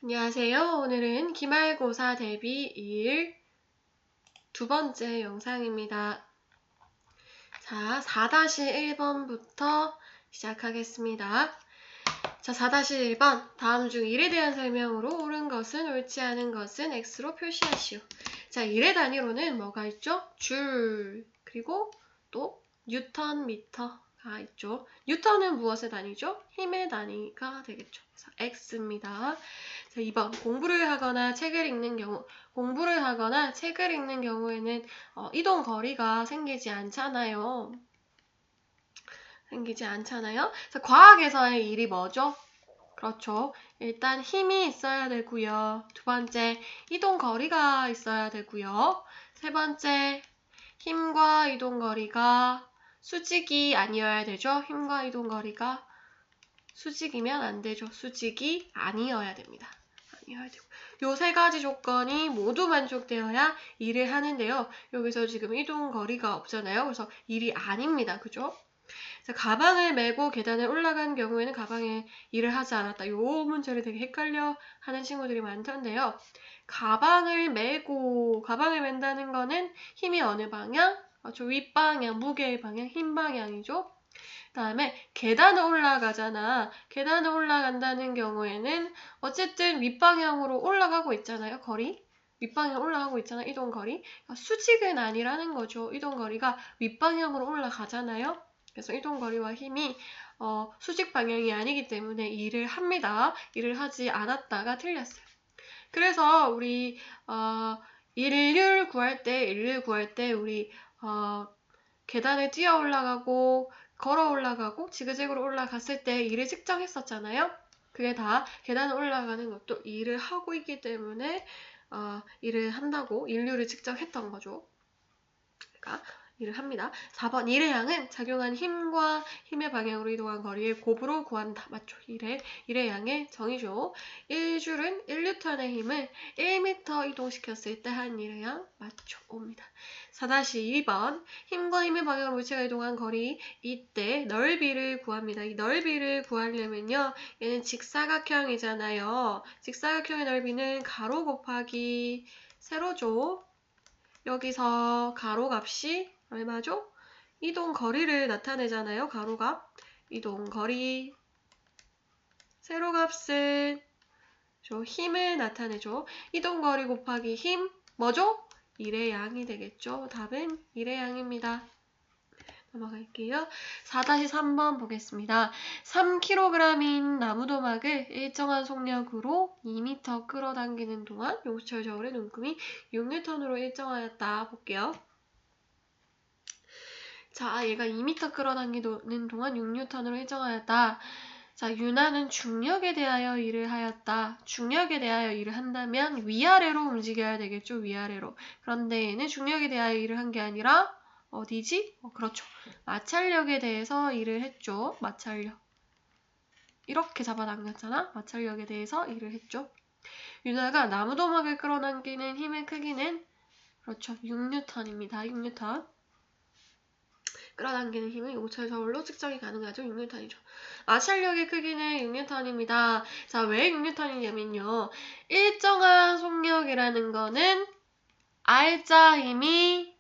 안녕하세요. 오늘은 기말고사 대비 2일 두 번째 영상입니다. 자, 4-1번부터 시작하겠습니다. 자, 4-1번. 다음 중 1에 대한 설명으로 옳은 것은 옳지 않은 것은 X로 표시하시오. 자, 1의 단위로는 뭐가 있죠? 줄, 그리고 또 뉴턴, 미터가 있죠. 뉴턴은 무엇의 단위죠? 힘의 단위가 되겠죠. 그래서 X입니다. 자, 2번. 공부를 하거나 책을 읽는 경우. 공부를 하거나 책을 읽는 경우에는 이동 거리가 생기지 않잖아요. 자, 과학에서의 일이 뭐죠? 그렇죠. 일단 힘이 있어야 되고요. 두 번째, 이동 거리가 있어야 되고요. 세 번째, 힘과 이동 거리가 수직이 아니어야 되죠. 힘과 이동 거리가 수직이면 안 되죠. 수직이 아니어야 됩니다. 아니어야 되고. 요 세 가지 조건이 모두 만족되어야 일을 하는데요. 여기서 지금 이동 거리가 없잖아요. 그래서 일이 아닙니다. 그죠? 자, 가방을 메고 계단을 올라간 경우에는 가방에 일을 하지 않았다. 요 문제를 되게 헷갈려 하는 친구들이 많던데요. 가방을 맨다는 거는 힘이 어느 방향? 윗방향, 무게의 방향, 힘 방향이죠. 다음에 계단을 올라가잖아. 계단을 올라간다는 경우에는 어쨌든 윗방향으로 올라가고 있잖아요. 거리. 윗방향 올라가고 있잖아. 이동 거리. 그러니까 수직은 아니라는 거죠. 이동 거리가 윗방향으로 올라가잖아요. 그래서 이동 거리와 힘이 수직 방향이 아니기 때문에 일을 합니다. 일을 하지 않았다가 틀렸어요. 그래서 우리 일을 구할 때 우리 계단을 뛰어 올라가고 걸어 올라가고 지그재그로 올라갔을 때 일을 측정했었잖아요. 그게 다 계단을 올라가는 것도 일을 하고 있기 때문에 일을 한다고 인류를 측정했던 거죠. 그러니까 일을 합니다. 4번 일의 양은 작용한 힘과 힘의 방향으로 이동한 거리의 곱으로 구한다. 맞죠? 일의 양의 정의죠. 1줄은 1N의 힘을 1m 이동시켰을 때 한 일의 양 맞죠? 옵니다. 4-2번 힘과 힘의 방향으로 물체가 이동한 거리 이때 넓이를 구합니다. 이 넓이를 구하려면요. 얘는 직사각형이잖아요. 직사각형의 넓이는 가로 곱하기 세로죠. 여기서 가로값이 얼마죠? 이동 거리를 나타내잖아요. 가로값. 이동 거리. 세로값은 힘을 나타내죠. 이동 거리 곱하기 힘. 뭐죠? 1의 양이 되겠죠. 답은 1의 양입니다. 넘어갈게요. 4-3번 보겠습니다. 3kg인 나무도막을 일정한 속력으로 2m 끌어당기는 동안 용수철 저울의 눈금이 6N으로 일정하였다. 볼게요. 자, 얘가 2m 끌어당기는 동안 6N으로 일정하였다. 자, 윤하는 중력에 대하여 일을 하였다. 중력에 대하여 일을 한다면 위아래로 움직여야 되겠죠. 위아래로. 그런데 얘는 중력에 대하여 일을 한 게 아니라 어디지? 그렇죠. 마찰력에 대해서 일을 했죠. 마찰력. 이렇게 잡아당겼잖아. 마찰력에 대해서 일을 했죠. 윤하가 나무도막을 끌어당기는 힘의 크기는 그렇죠. 6N입니다. 6N. 끌어당기는 힘은 용수철 저울로 측정이 가능하죠. 6N이죠. 마찰력의 크기는 6N입니다. 자, 왜 6N이냐면요. 일정한 속력이라는 거는 R자 힘이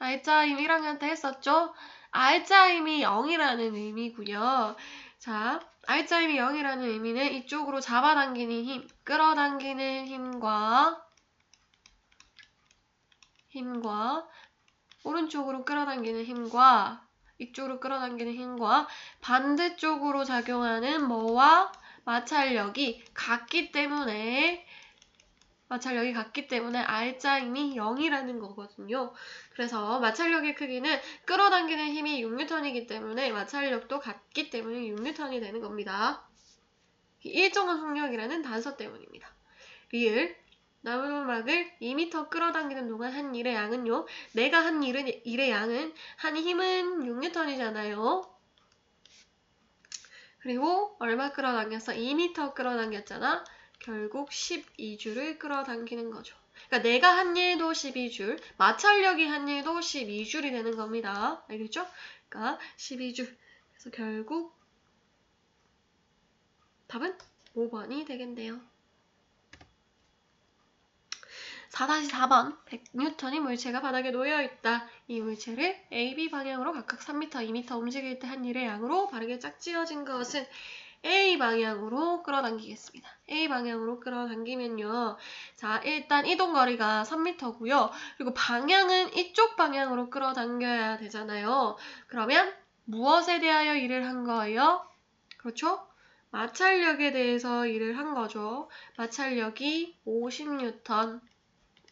1학년 때 했었죠? R자 힘이 0이라는 의미고요. 자, R자 힘이 0이라는 의미는 이쪽으로 잡아당기는 힘, 끌어당기는 힘과 오른쪽으로 끌어당기는 힘과 이쪽으로 끌어당기는 힘과 반대쪽으로 작용하는 뭐와 마찰력이 같기 때문에 R자 힘이 0이라는 거거든요. 그래서 마찰력의 크기는 끌어당기는 힘이 6N이기 때문에 마찰력도 같기 때문에 6N이 되는 겁니다. 일정한 속력이라는 단서 때문입니다. 리을 나무도막을 2m 끌어당기는 동안 한 일의 양은요. 내가 한 일의 양은 한 힘은 6N이잖아요. 그리고 얼마 끌어당겼어? 2m 끌어당겼잖아. 결국 12줄을 끌어당기는 거죠. 그러니까 내가 한 일도 12줄, 마찰력이 한 일도 12줄이 되는 겁니다. 알겠죠? 그러니까 12줄. 그래서 결국 답은 5번이 되겠네요. 4-4번 100N이 물체가 바닥에 놓여있다. 이 물체를 A, B 방향으로 각각 3m, 2m 움직일 때 한 일의 양으로 바르게 짝지어진 것은 A 방향으로 끌어당기겠습니다. A 방향으로 끌어당기면요. 자, 일단 이동거리가 3m고요. 그리고 방향은 이쪽 방향으로 끌어당겨야 되잖아요. 그러면 무엇에 대하여 일을 한 거예요? 그렇죠? 마찰력에 대해서 일을 한 거죠. 마찰력이 50N.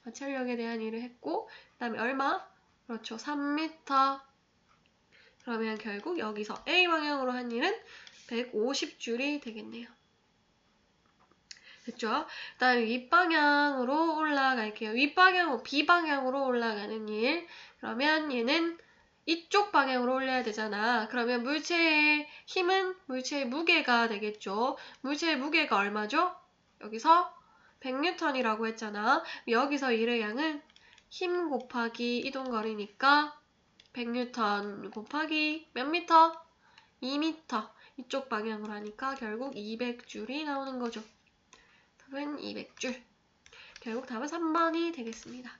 마찰력에 대한 일을 했고, 그 다음에 얼마? 그렇죠. 3m. 그러면 결국 여기서 A 방향으로 한 일은 150줄이 되겠네요. 됐죠? 그 다음에 윗방향으로 올라갈게요. 윗방향으로, B방향으로 올라가는 일. 그러면 얘는 이쪽 방향으로 올려야 되잖아. 그러면 물체의 힘은 물체의 무게가 되겠죠. 물체의 무게가 얼마죠? 여기서 100N이라고 했잖아. 여기서 일의 양은 힘 곱하기 이동거리니까 100N 곱하기 몇 미터? 2m. 이쪽 방향으로 하니까 결국 200줄이 나오는 거죠. 답은 200줄. 결국 답은 3번이 되겠습니다.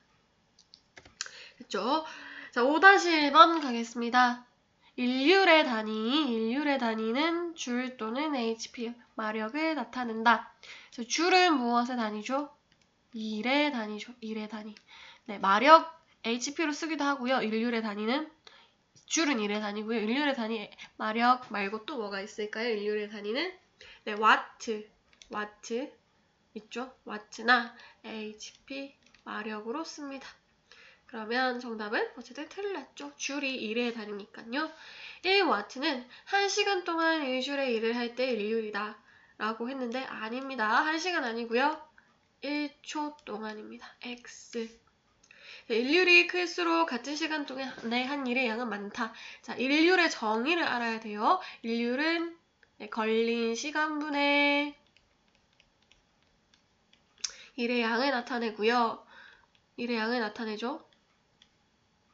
됐죠? 자, 5-1번 가겠습니다. 인율의 단위는 줄 또는 HP, 마력을 나타낸다. 줄은 무엇의 단위죠? 일의 단위죠. 일의 단위. 네, 마력 HP로 쓰기도 하고요. 인율의 단위는 줄은 일의 단위고요. 인율의 단위 마력 말고 또 뭐가 있을까요? 인율의 단위는 네, 와트 있죠? 와트나 HP 마력으로 씁니다. 그러면 정답은 어쨌든 틀렸죠. 줄이 1의 단위니까요. 1와트는 1시간 동안 1줄의 일을 할 때 인율이다 라고 했는데 아닙니다. 1시간 아니고요. 1초 동안입니다. X. 인율이 클수록 같은 시간 동안에 한 일의 양은 많다. 자, 인율의 정의를 알아야 돼요. 인율은 걸린 시간분의 일의 양을 나타내고요. 일의 양을 나타내죠.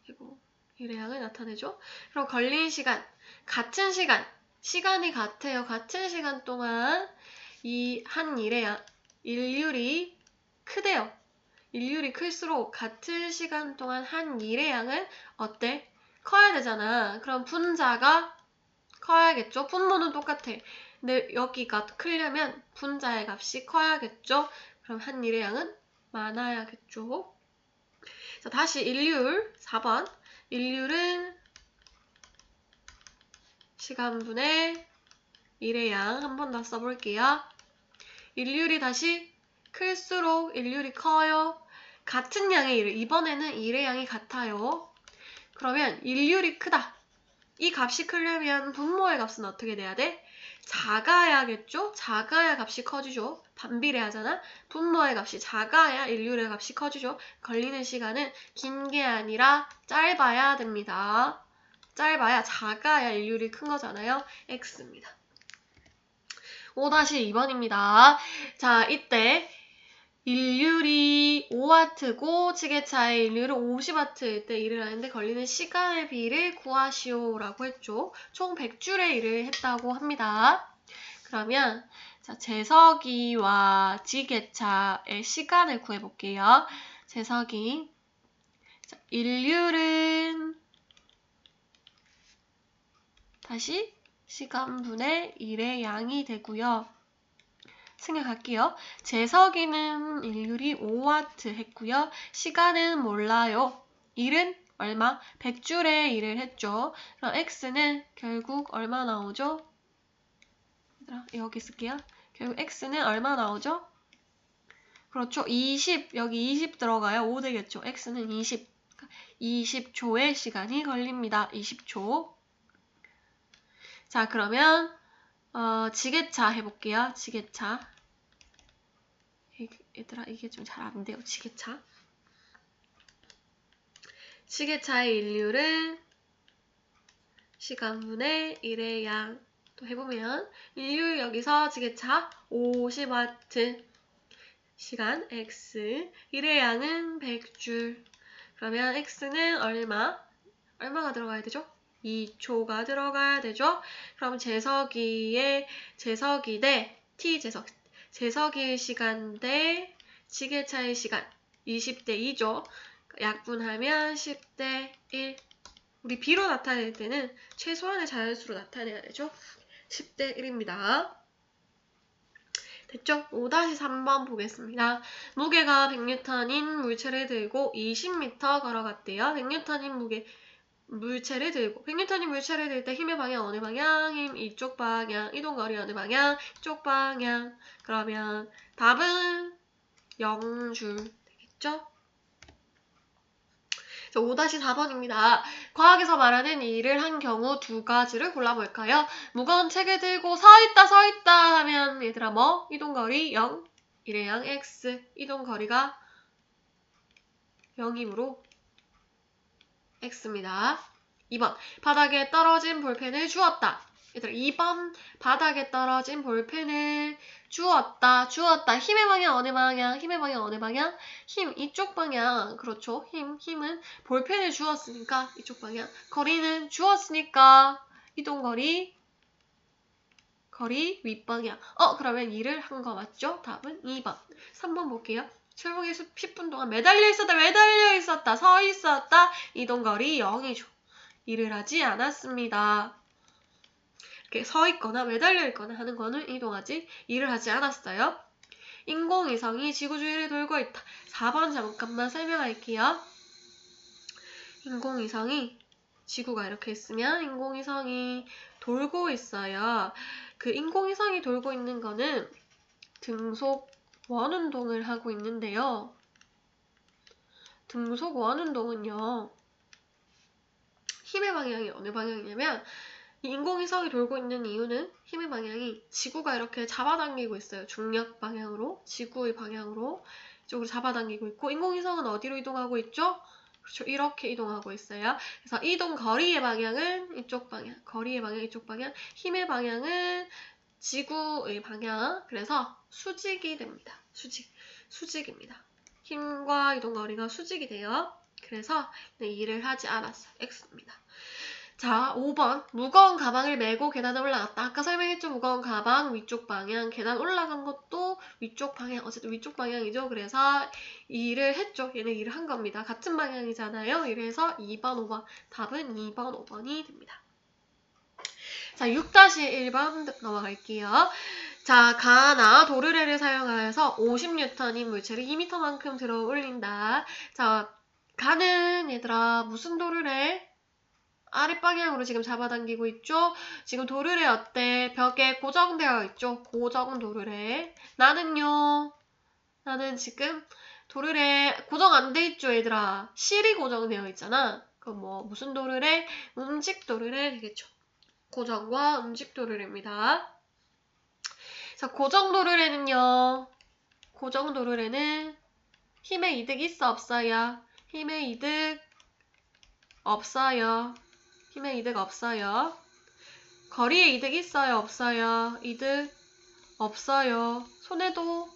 그리고 일의 양을 나타내죠. 그럼 걸린 시간, 같은 시간, 시간이 같아요. 같은 시간 동안 이 한 일의 양, 인율이 크대요. 인율이 클수록 같은 시간 동안 한 일의 양은 어때? 커야 되잖아. 그럼 분자가 커야겠죠? 분모는 똑같아. 근데 여기가 크려면 분자의 값이 커야겠죠? 그럼 한 일의 양은 많아야겠죠? 자, 다시 인율 4번. 인율은 시간분의 일의 양 한 번 더 써볼게요. 인율이 다시 클수록 인율이 커요. 같은 양의 일, 이번에는 일의 양이 같아요. 그러면 인율이 크다. 이 값이 크려면 분모의 값은 어떻게 돼야 돼? 작아야겠죠? 작아야 값이 커지죠. 반비례하잖아. 분모의 값이 작아야 인율의 값이 커지죠. 걸리는 시간은 긴 게 아니라 짧아야 됩니다. 짧아야 작아야 인율이 큰 거잖아요. X입니다. 5-2번입니다. 자, 이때 인율이 5W고 지게차의 인율은 50W일 때 일을 하는데 걸리는 시간의 비를 구하시오라고 했죠. 총 100줄의 일을 했다고 합니다. 그러면 자, 제석이와 지게차의 시간을 구해볼게요. 제석이 자, 인율은 다시 시간분의 일의 양이 되고요. 생각할게요. 제석이는 인율이 5W 했고요. 시간은 몰라요. 일은 얼마? 100줄의 일을 했죠. 그럼 X는 결국 얼마 나오죠? 얘들아, 여기 쓸게요. 결국 X는 얼마 나오죠? 그렇죠. 20, 여기 20 들어가요. 5 되겠죠. X는 20. 20초의 시간이 걸립니다. 20초. 자, 그러면 지게차 해볼게요. 지게차. 얘들아, 이게 좀 잘 안 돼요. 지게차. 지게차의 인율은 시간분의 일의 양. 또 해보면 인율 여기서 지게차 50W. 시간 X. 일의 양은 100줄. 그러면 X는 얼마가 들어가야 되죠? 2초가 들어가야 되죠? 그럼 제석이 대 T제석. 제석이의 시간 대 지게차의 시간. 20대 2죠. 약분하면 10대 1. 우리 B로 나타낼 때는 최소한의 자연수로 나타내야 되죠. 10대 1입니다. 됐죠? 5-3번 보겠습니다. 무게가 100N인 물체를 들고 20m 걸어갔대요. 100N인 물체를 들고 100N인 물체를 들 때 힘의 방향 어느 방향? 힘 이쪽 방향. 이동거리 어느 방향? 이쪽 방향. 그러면 답은 0줄 되겠죠? 5-4번입니다. 과학에서 말하는 이 일을 한 경우 두 가지를 골라볼까요? 무거운 책을 들고 서있다 하면 얘들아 뭐? 이동거리 0, 일회양 x, 이동거리가 0이므로 x입니다. 2번, 바닥에 떨어진 볼펜을 주었다. 얘들아 2번, 바닥에 떨어진 볼펜을 주었다. 힘의 방향 어느 방향? 힘의 방향 어느 방향? 힘 이쪽 방향. 그렇죠. 힘은 볼펜을 주었으니까 이쪽 방향. 거리는 주었으니까 이동거리 윗방향. 그러면 일을 한 거 맞죠? 답은 2번. 3번 볼게요. 철봉에 10분 동안 매달려 있었다. 서 있었다. 이동거리 0이죠. 일을 하지 않았습니다. 이렇게 서 있거나 매달려 있거나 하는 거는 일을 하지 않았어요. 인공위성이 지구 주위를 돌고 있다. 4번 잠깐만 설명할게요. 인공위성이 지구가 이렇게 있으면 인공위성이 돌고 있어요. 그 인공위성이 돌고 있는 거는 등속 원운동을 하고 있는데요. 등속 원운동은요. 힘의 방향이 어느 방향이냐면 이 인공위성이 돌고 있는 이유는 힘의 방향이 지구가 이렇게 잡아당기고 있어요. 중력 방향으로, 지구의 방향으로 이쪽으로 잡아당기고 있고 인공위성은 어디로 이동하고 있죠? 그렇죠. 이렇게 이동하고 있어요. 그래서 이동 거리의 방향은 이쪽 방향, 거리의 방향 이쪽 방향, 힘의 방향은 지구의 방향. 그래서 수직이 됩니다. 수직입니다. 힘과 이동 거리가 수직이 돼요. 그래서 일을 하지 않았어요. X입니다. 자, 5번. 무거운 가방을 메고 계단을 올라갔다. 아까 설명했죠? 무거운 가방 위쪽 방향. 계단 올라간 것도 위쪽 방향. 어쨌든 위쪽 방향이죠. 그래서 일을 했죠. 얘는 일을 한 겁니다. 같은 방향이잖아요. 이래서 2번, 5번. 답은 2번, 5번이 됩니다. 자, 6-1번 넘어갈게요. 자, 가나 도르래를 사용하여서 50N인 물체를 2m만큼 들어 올린다. 자, 가는 얘들아 무슨 도르래? 아랫방향으로 지금 잡아당기고 있죠? 지금 도르래 어때? 벽에 고정되어 있죠? 고정 도르래. 나는요? 나는 지금 도르래 고정 안 돼 있죠, 얘들아? 실이 고정되어 있잖아. 그럼 뭐 무슨 도르래? 움직 도르래 되겠죠. 고정과 움직 도르래입니다. 자, 고정 도르래는요. 고정 도르래는 힘의 이득 있어 없어요? 힘의 이득 없어요. 힘의 이득 없어요. 거리의 이득 있어요? 없어요? 이득 없어요. 손해도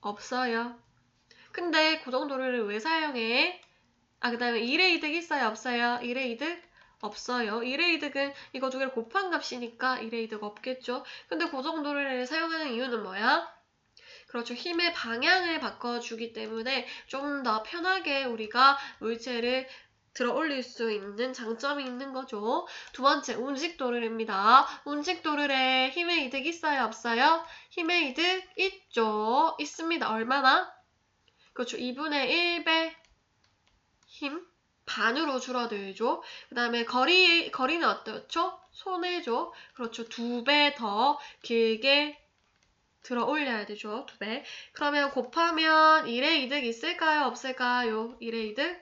없어요. 근데 고정도를 왜 사용해? 그 다음에 일의 이득 있어요? 없어요? 일의 이득 없어요. 일의 이득은 이거 두 개를 곱한 값이니까 일의 이득 없겠죠? 근데 고정도를 사용하는 이유는 뭐야? 그렇죠. 힘의 방향을 바꿔주기 때문에 좀 더 편하게 우리가 물체를 들어 올릴 수 있는 장점이 있는 거죠. 두 번째, 운직도르래입니다. 운직도르래 힘의 이득 있어요? 없어요? 힘의 이득 있죠. 있습니다. 얼마나? 그렇죠. 2분의 1배 힘 반으로 줄어들죠. 그 다음에 거리는 어떻죠? 손해죠. 그렇죠. 2배 더 길게 들어 올려야 되죠. 2배. 그러면 곱하면 1의 이득 있을까요? 없을까요? 1의 이득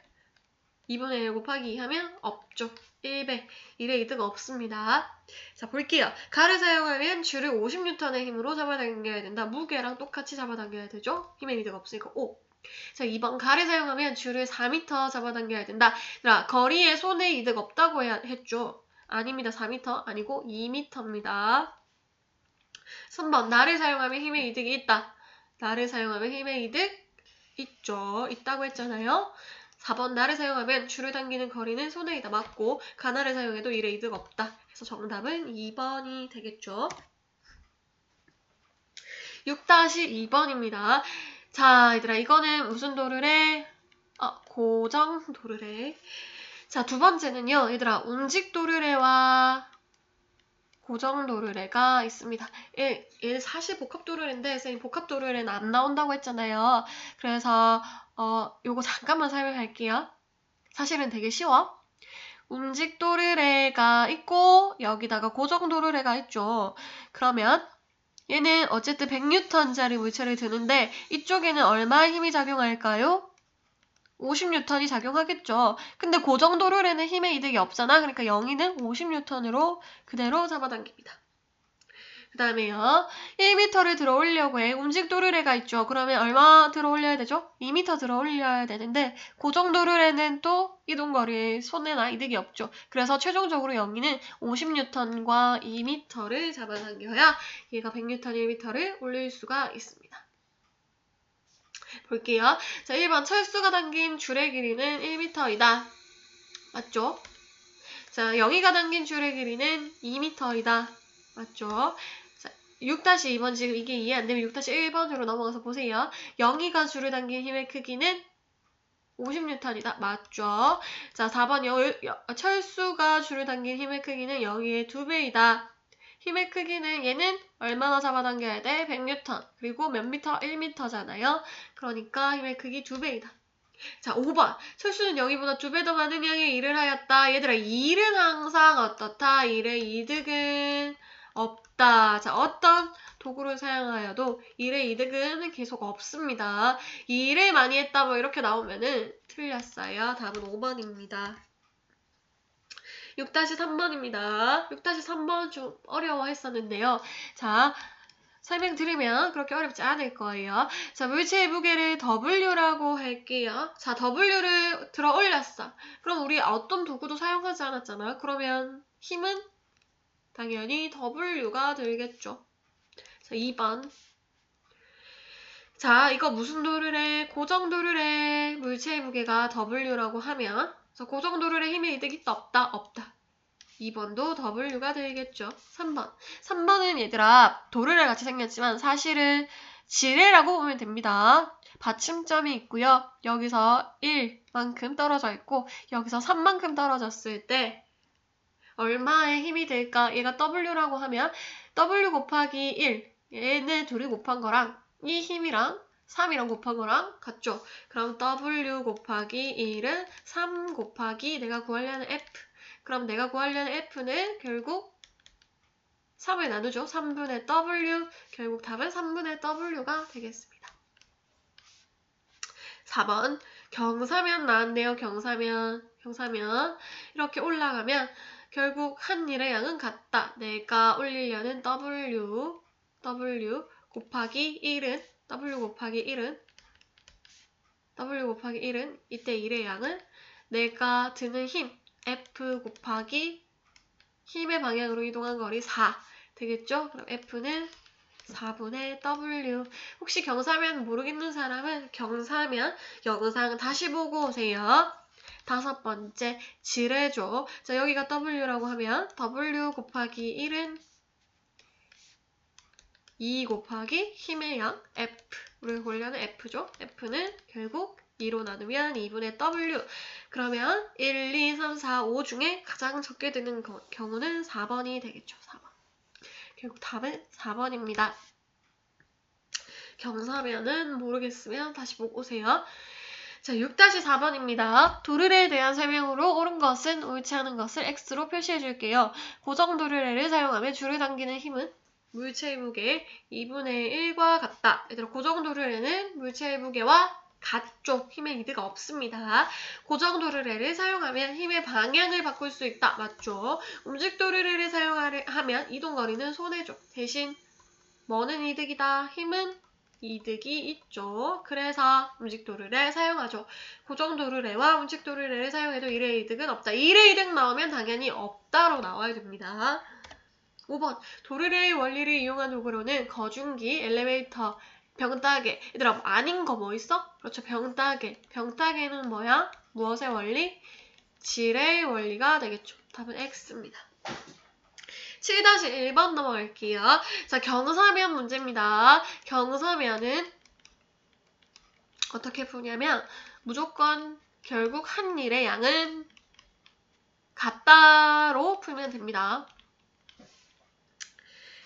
2분의 1 곱하기 2 하면 없죠. 1배. 1의 이득 없습니다. 자, 볼게요. 가를 사용하면 줄을 50N의 힘으로 잡아당겨야 된다. 무게랑 똑같이 잡아당겨야 되죠. 힘의 이득 없으니까 5. 자, 2번 가를 사용하면 줄을 4m 잡아당겨야 된다. 거리에 손의 이득 없다고 했죠. 아닙니다. 4m 아니고 2m입니다. 3번 나를 사용하면 힘의 이득이 있다. 나를 사용하면 힘의 이득 있죠. 있다고 했잖아요. 4번 나를 사용하면 줄을 당기는 거리는 손에 이다 맞고 가나를 사용해도 일의 이득 없다. 그래서 정답은 2번이 되겠죠. 6-2번입니다. 자, 얘들아, 이거는 무슨 도르래? 고정 도르래. 자, 두 번째는요, 얘들아, 움직 도르래와 고정 도르래가 있습니다. 얘는 사실 복합 도르래인데, 선생님 복합 도르래는 안 나온다고 했잖아요. 그래서, 요거 잠깐만 설명할게요. 사실은 되게 쉬워. 움직 도르래가 있고, 여기다가 고정 도르래가 있죠. 그러면, 얘는 어쨌든 100N짜리 물체를 드는데, 이쪽에는 얼마의 힘이 작용할까요? 50N이 작용하겠죠. 근데 고정 도르래는 힘의 이득이 없잖아. 그러니까 0이는 50N으로 그대로 잡아당깁니다. 그 다음에요. 1m를 들어 올리려고 해. 움직 도르래가 있죠. 그러면 얼마 들어 올려야 되죠? 2m 들어 올려야 되는데 고정 도르래는 또 이동거리에 손해나 이득이 없죠. 그래서 최종적으로 0이는 50N과 2m를 잡아당겨야 얘가 100N, 1m를 올릴 수가 있습니다. 볼게요. 자, 1번 철수가 당긴 줄의 길이는 1m이다. 맞죠? 자, 영희가 당긴 줄의 길이는 2m이다. 맞죠? 자, 6-2번 지금 이게 이해 안 되면 6-1번으로 넘어가서 보세요. 영희가 줄을 당긴 힘의 크기는 50N이다. 맞죠? 자, 4번 철수가 줄을 당긴 힘의 크기는 영희의 2배이다. 힘의 크기는 얘는 얼마나 잡아당겨야 돼? 100N. 그리고 몇 미터? 1m잖아요. 그러니까 힘의 크기 2배이다. 자, 5번. 철수는 여기보다 2배 더 많은 양의 일을 하였다. 얘들아, 일은 항상 어떻다? 일의 이득은 없다. 자, 어떤 도구를 사용하여도 일의 이득은 계속 없습니다. 일을 많이 했다 뭐 이렇게 나오면은 틀렸어요. 답은 5번입니다. 6-3번입니다. 6-3번 좀 어려워했었는데요. 자, 설명드리면 그렇게 어렵지 않을 거예요. 자, 물체의 무게를 W라고 할게요. 자, W를 들어 올렸어. 그럼 우리 어떤 도구도 사용하지 않았잖아요. 그러면 힘은 당연히 W가 들겠죠. 자, 2번. 자, 이거 무슨 도르래? 고정 도르래. 물체의 무게가 W라고 하면 고정 도르래 힘의 이득이 있다, 없다? 없다. 2번도 W가 되겠죠. 3번. 3번은 얘들아 도르래 같이 생겼지만 사실은 지뢰라고 보면 됩니다. 받침점이 있고요. 여기서 1만큼 떨어져 있고 여기서 3만큼 떨어졌을 때 얼마의 힘이 될까? 얘가 W라고 하면 W 곱하기 1 얘네 둘이 곱한 거랑 이 힘이랑 3이랑 곱한 거랑 같죠? 그럼 W 곱하기 1은 3 곱하기 내가 구하려는 F. 그럼 내가 구하려는 F는 결국 3을 나누죠. 3분의 W. 결국 답은 3분의 W가 되겠습니다. 4번. 경사면 나왔네요. 경사면. 이렇게 올라가면 결국 한 일의 양은 같다. 내가 올리려는 W 곱하기 1은 W 곱하기 1은 이때 일의 양은 내가 드는 힘 F 곱하기 힘의 방향으로 이동한 거리 4 되겠죠? 그럼 F는 4분의 W. 혹시 경사면 모르겠는 사람은 경사면 영상 다시 보고 오세요. 5번째 지뢰죠. 자, 여기가 W라고 하면 W 곱하기 1은 2 곱하기 힘의 양 F. 우리가 보려는 F죠. F는 결국 2로 나누면 2분의 W. 그러면 1, 2, 3, 4, 5 중에 가장 적게 드는 경우는 4번이 되겠죠. 4번. 결국 답은 4번입니다. 경사면은 모르겠으면 다시 보고 오세요. 자, 6-4번입니다. 도르래에 대한 설명으로 옳은 것은 옳지 않은 것을 X로 표시해 줄게요. 고정 도르래를 사용하면 줄을 당기는 힘은 물체의 무게 2분의 1과 같다. 얘들아, 고정 도르래는 물체의 무게와 같죠. 힘의 이득 없습니다. 고정 도르래를 사용하면 힘의 방향을 바꿀 수 있다. 맞죠? 움직 도르래를 사용하면 이동거리는 손해죠. 대신 뭐는 이득이다? 힘은 이득이 있죠. 그래서 움직 도르래 사용하죠. 고정 도르래와 움직 도르래를 사용해도 1의 이득은 없다. 1의 이득 나오면 당연히 없다로 나와야 됩니다. 5번. 도르래의 원리를 이용한 도구로는 거중기, 엘리베이터, 병따개. 얘들아, 아닌 거 뭐 있어? 그렇죠. 병따개. 병따개는 뭐야? 무엇의 원리? 질의 원리가 되겠죠. 답은 X입니다. 7-1번 넘어갈게요. 자, 경사면 문제입니다. 경사면은 어떻게 푸냐면 무조건 결국 한 일의 양은 같다로 풀면 됩니다.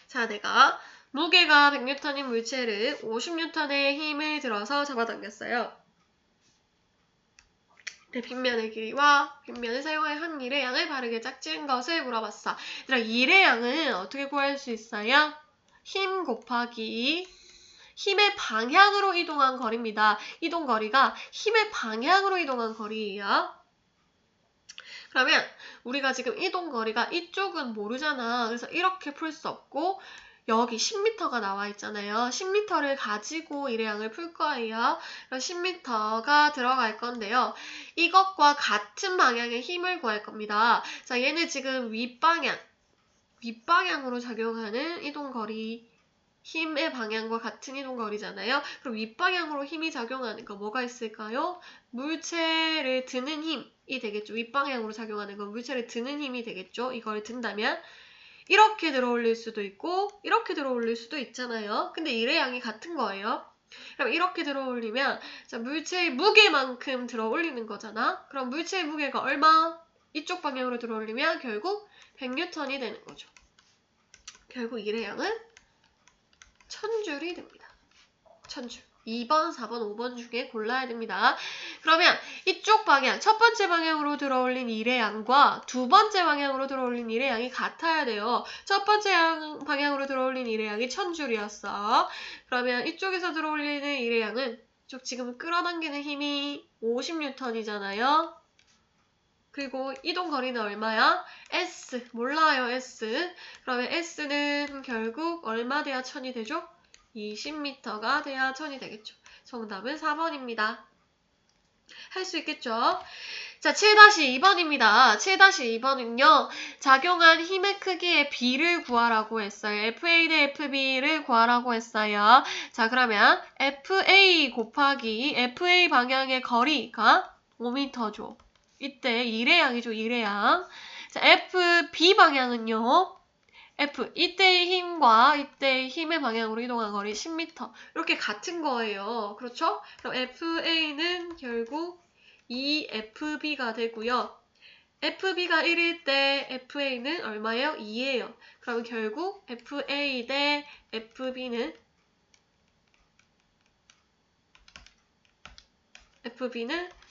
자, 내가 무게가 100N인 물체를 50N의 힘을 들어서 잡아당겼어요. 빗면의 길이와 빗면을 사용하여 한 일의 양을 바르게 짝지은 것을 물어봤어. 얘들아, 일의 양은 어떻게 구할 수 있어요? 힘 곱하기 힘의 방향으로 이동한 거리입니다. 이동 거리가 힘의 방향으로 이동한 거리예요. 그러면 우리가 지금 이동 거리가 이쪽은 모르잖아. 그래서 이렇게 풀 수 없고 여기 10m가 나와 있잖아요. 10m를 가지고 일의 양을 풀 거예요. 그럼 10m가 들어갈 건데요. 이것과 같은 방향의 힘을 구할 겁니다. 자, 얘는 지금 윗방향으로 작용하는 이동거리, 힘의 방향과 같은 이동거리잖아요. 그럼 윗방향으로 힘이 작용하는 거 뭐가 있을까요? 물체를 드는 힘이 되겠죠. 윗방향으로 작용하는 건 물체를 드는 힘이 되겠죠. 이걸 든다면 이렇게 들어올릴 수도 있고 이렇게 들어올릴 수도 있잖아요. 근데 일의 양이 같은 거예요. 그럼 이렇게 들어올리면 자, 물체의 무게만큼 들어올리는 거잖아. 그럼 물체의 무게가 얼마? 이쪽 방향으로 들어올리면 결국 100N이 되는 거죠. 결국 일의 양은 1000줄이 됩니다. 1000줄. 2번, 4번, 5번 중에 골라야 됩니다. 그러면 이쪽 방향, 첫 번째 방향으로 들어올린 일의 양과 두 번째 방향으로 들어올린 일의 양이 같아야 돼요. 첫 번째 방향으로 들어올린 일의 양이 1000줄이었어. 그러면 이쪽에서 들어올리는 일의 양은 이쪽 지금 끌어당기는 힘이 50N이잖아요. 그리고 이동 거리는 얼마야? S. 몰라요, S. 그러면 S는 결국 얼마 돼야 1000이 되죠? 20m가 돼야 1000이 되겠죠. 정답은 4번입니다. 할 수 있겠죠? 자, 7-2번입니다. 7-2번은요. 작용한 힘의 크기의 B를 구하라고 했어요. FA 대 FB를 구하라고 했어요. 자, 그러면 FA 곱하기 FA 방향의 거리가 5m죠. 이때 1의 양이죠. 1의 양. 자, FB 방향은요. 이때의 힘과 이때의 힘의 방향으로 이동한 거리 10m. 이렇게 같은 거예요. 그렇죠? 그럼 FA는 결국 2FB가 되고요. FB가 1일 때 FA는 얼마예요? 2예요. 그럼 결국 FA 대 FB는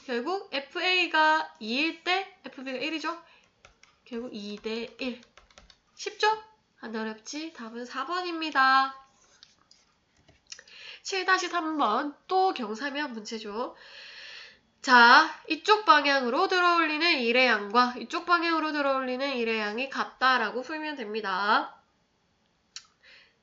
결국 FA가 2일 때 FB가 1이죠? 결국 2 대 1. 쉽죠? 안 어렵지? 답은 4번입니다. 7-3번 또 경사면 문제죠. 자, 이쪽 방향으로 들어올리는 일의 양과 이쪽 방향으로 들어올리는 일의 양이 같다라고 풀면 됩니다.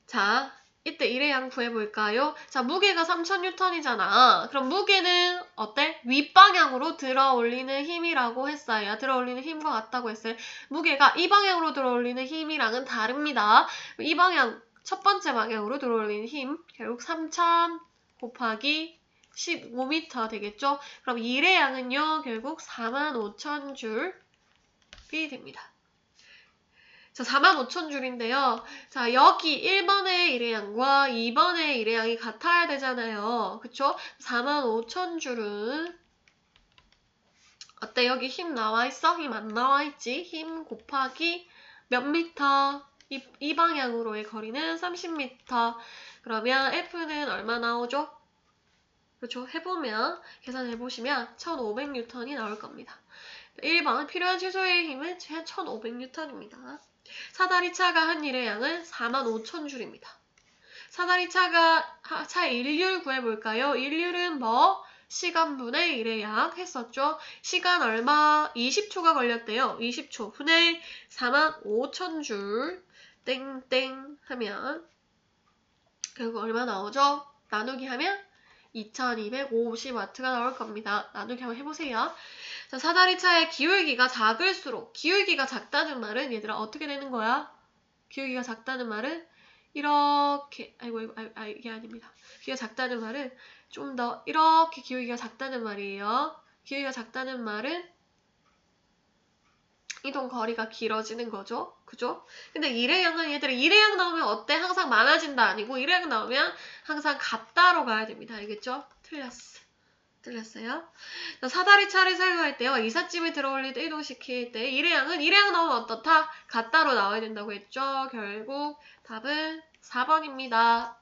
자, 이때 일의 양 구해볼까요? 자, 무게가 3000N이잖아. 그럼 무게는 어때? 윗방향으로 들어올리는 힘이라고 했어요. 들어올리는 힘과 같다고 했어요. 무게가 이 방향으로 들어올리는 힘이랑은 다릅니다. 이 방향, 첫 번째 방향으로 들어올리는 힘, 결국 3000 곱하기 15m 되겠죠? 그럼 일의 양은요, 결국 45,000줄이 됩니다. 자, 45,000줄인데요. 자, 여기 1번의 일의 양과 2번의 일의 양이 같아야 되잖아요. 그쵸? 45,000줄은 어때? 여기 힘 나와 있어? 힘 안 나와 있지? 힘 곱하기 몇 미터? 이 방향으로의 거리는 30m. 그러면 F는 얼마 나오죠? 그렇죠? 해보면, 계산해보시면 1500N이 나올 겁니다. 1번, 필요한 최소의 힘은 1500N입니다. 사다리차가 한 일의 양은 45,000줄입니다. 사다리차가 차의 일률 구해볼까요? 일률은 뭐? 시간분의 일의 양 했었죠. 시간 얼마? 20초가 걸렸대요. 20초 분의 45,000줄 땡땡 하면 결국 얼마 나오죠? 나누기 하면 2250W가 나올 겁니다. 나누기 한번 해보세요. 자, 사다리차의 기울기가 작을수록, 기울기가 작다는 말은 얘들아 어떻게 되는 거야? 기울기가 작다는 말은 이렇게, 이게 아닙니다. 기울기가 작다는 말은 좀 더 이렇게 기울기가 작다는 말이에요. 기울기가 작다는 말은 이동 거리가 길어지는 거죠. 그죠? 근데 일회양은 얘들아 일회양 나오면 어때? 항상 많아진다 아니고 일회양 나오면 항상 같다로 가야 됩니다. 알겠죠? 틀렸어요. 사다리 차를 사용할 때와 이삿짐을 들어올릴 때 이동시킬 때 일회양은 일회양 나오면 어떻다? 같다로 나와야 된다고 했죠. 결국 답은 4번입니다.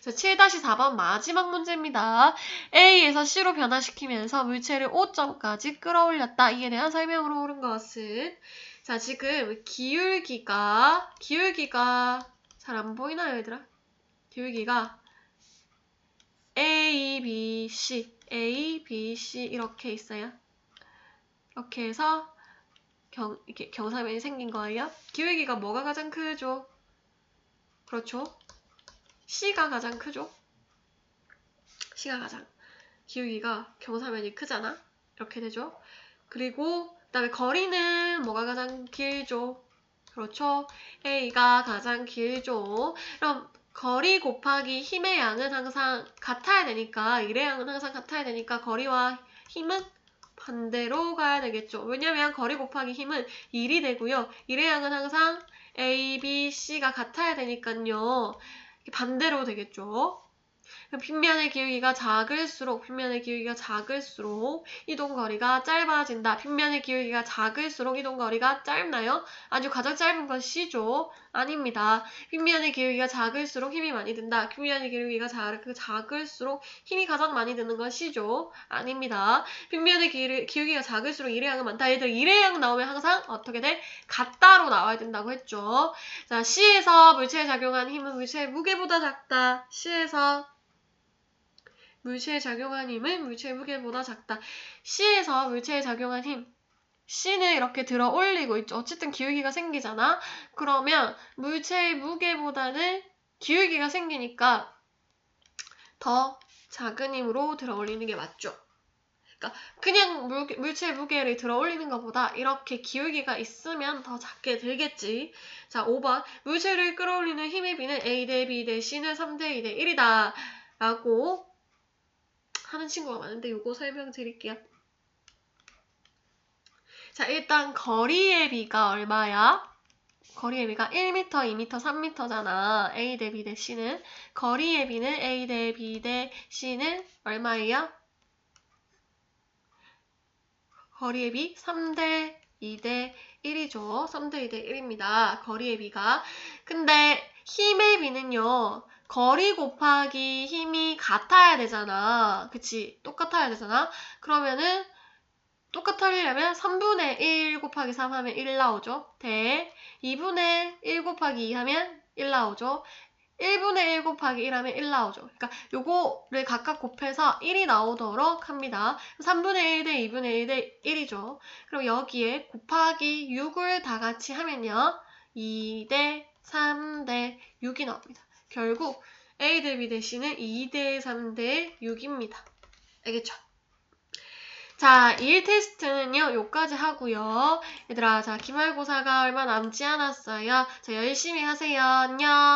자, 7-4번 마지막 문제입니다. A에서 C로 변화시키면서 물체를 O점까지 끌어올렸다. 이에 대한 설명으로 옳은 것은 자, 지금 기울기가 잘 안 보이나요, 얘들아? 기울기가 A, B, C 이렇게 있어요. 이렇게 해서 이렇게 경사면이 생긴 거예요. 기울기가 뭐가 가장 크죠? 그렇죠? C가 가장 크죠? C가 가장 기울기가 경사면이 크잖아? 이렇게 되죠? 그리고 그 다음에 거리는 뭐가 가장 길죠? 그렇죠? A가 가장 길죠? 그럼 거리 곱하기 힘의 양은 항상 같아야 되니까 일의 양은 항상 같아야 되니까 거리와 힘은 반대로 가야 되겠죠. 왜냐면 거리 곱하기 힘은 1이 되고요. 일의 양은 항상 A, B, C가 같아야 되니까요. 반대로 되겠죠. 빗면의 기울기가 작을수록 이동거리가 짧아진다. 빗면의 기울기가 작을수록 이동거리가 짧나요? 아주 가장 짧은 건 C죠. 아닙니다. 빗면의 기울기가 작을수록 힘이 많이 든다. 빗면의 기울기가 작을수록 힘이 가장 많이 드는 건 C죠. 아닙니다. 빗면의 기울기가 작을수록 일회양은 많다. 얘들 일회양 나오면 항상 어떻게 돼? 같다로 나와야 된다고 했죠. 자, C에서 물체에 작용한 힘은 물체의 무게보다 작다. C에서 물체에 작용한 힘은 물체의 무게보다 작다. C에서 물체에 작용한 힘. C는 이렇게 들어 올리고 있죠. 어쨌든 기울기가 생기잖아. 그러면 물체의 무게보다는 기울기가 생기니까 더 작은 힘으로 들어 올리는 게 맞죠. 그러니까 그냥 물체의 무게를 들어 올리는 것보다 이렇게 기울기가 있으면 더 작게 들겠지. 자, 5번. 물체를 끌어올리는 힘의 비는 A 대 B 대 C는 3대 2 대 1이다. 라고 하는 친구가 많은데 요거 설명드릴게요. 자, 일단 거리의 비가 얼마야? 거리의 비가 1m, 2m, 3m잖아. A 대 B 대 C는. 거리의 비는 A 대 B 대 C는 얼마예요? 거리의 비 3대 2대 1이죠. 3대 2대 1입니다. 거리의 비가. 근데 힘의 비는요. 거리 곱하기 힘이 같아야 되잖아. 그치? 똑같아야 되잖아. 그러면은 똑같으려면 3분의 1 곱하기 3 하면 1 나오죠. 대 2분의 1 곱하기 2 하면 1 나오죠. 1분의 1 곱하기 1 하면 1 나오죠. 그러니까 요거를 각각 곱해서 1이 나오도록 합니다. 3분의 1 대 2분의 1 대 1이죠. 그럼 여기에 곱하기 6을 다 같이 하면요. 2 대 3 대 6이 나옵니다. 결국 A 대 B 대 C는 2 대 3 대 6입니다. 알겠죠? 자, 2일 테스트는요, 요까지 하고요. 얘들아, 자, 기말고사가 얼마 남지 않았어요. 자, 열심히 하세요. 안녕.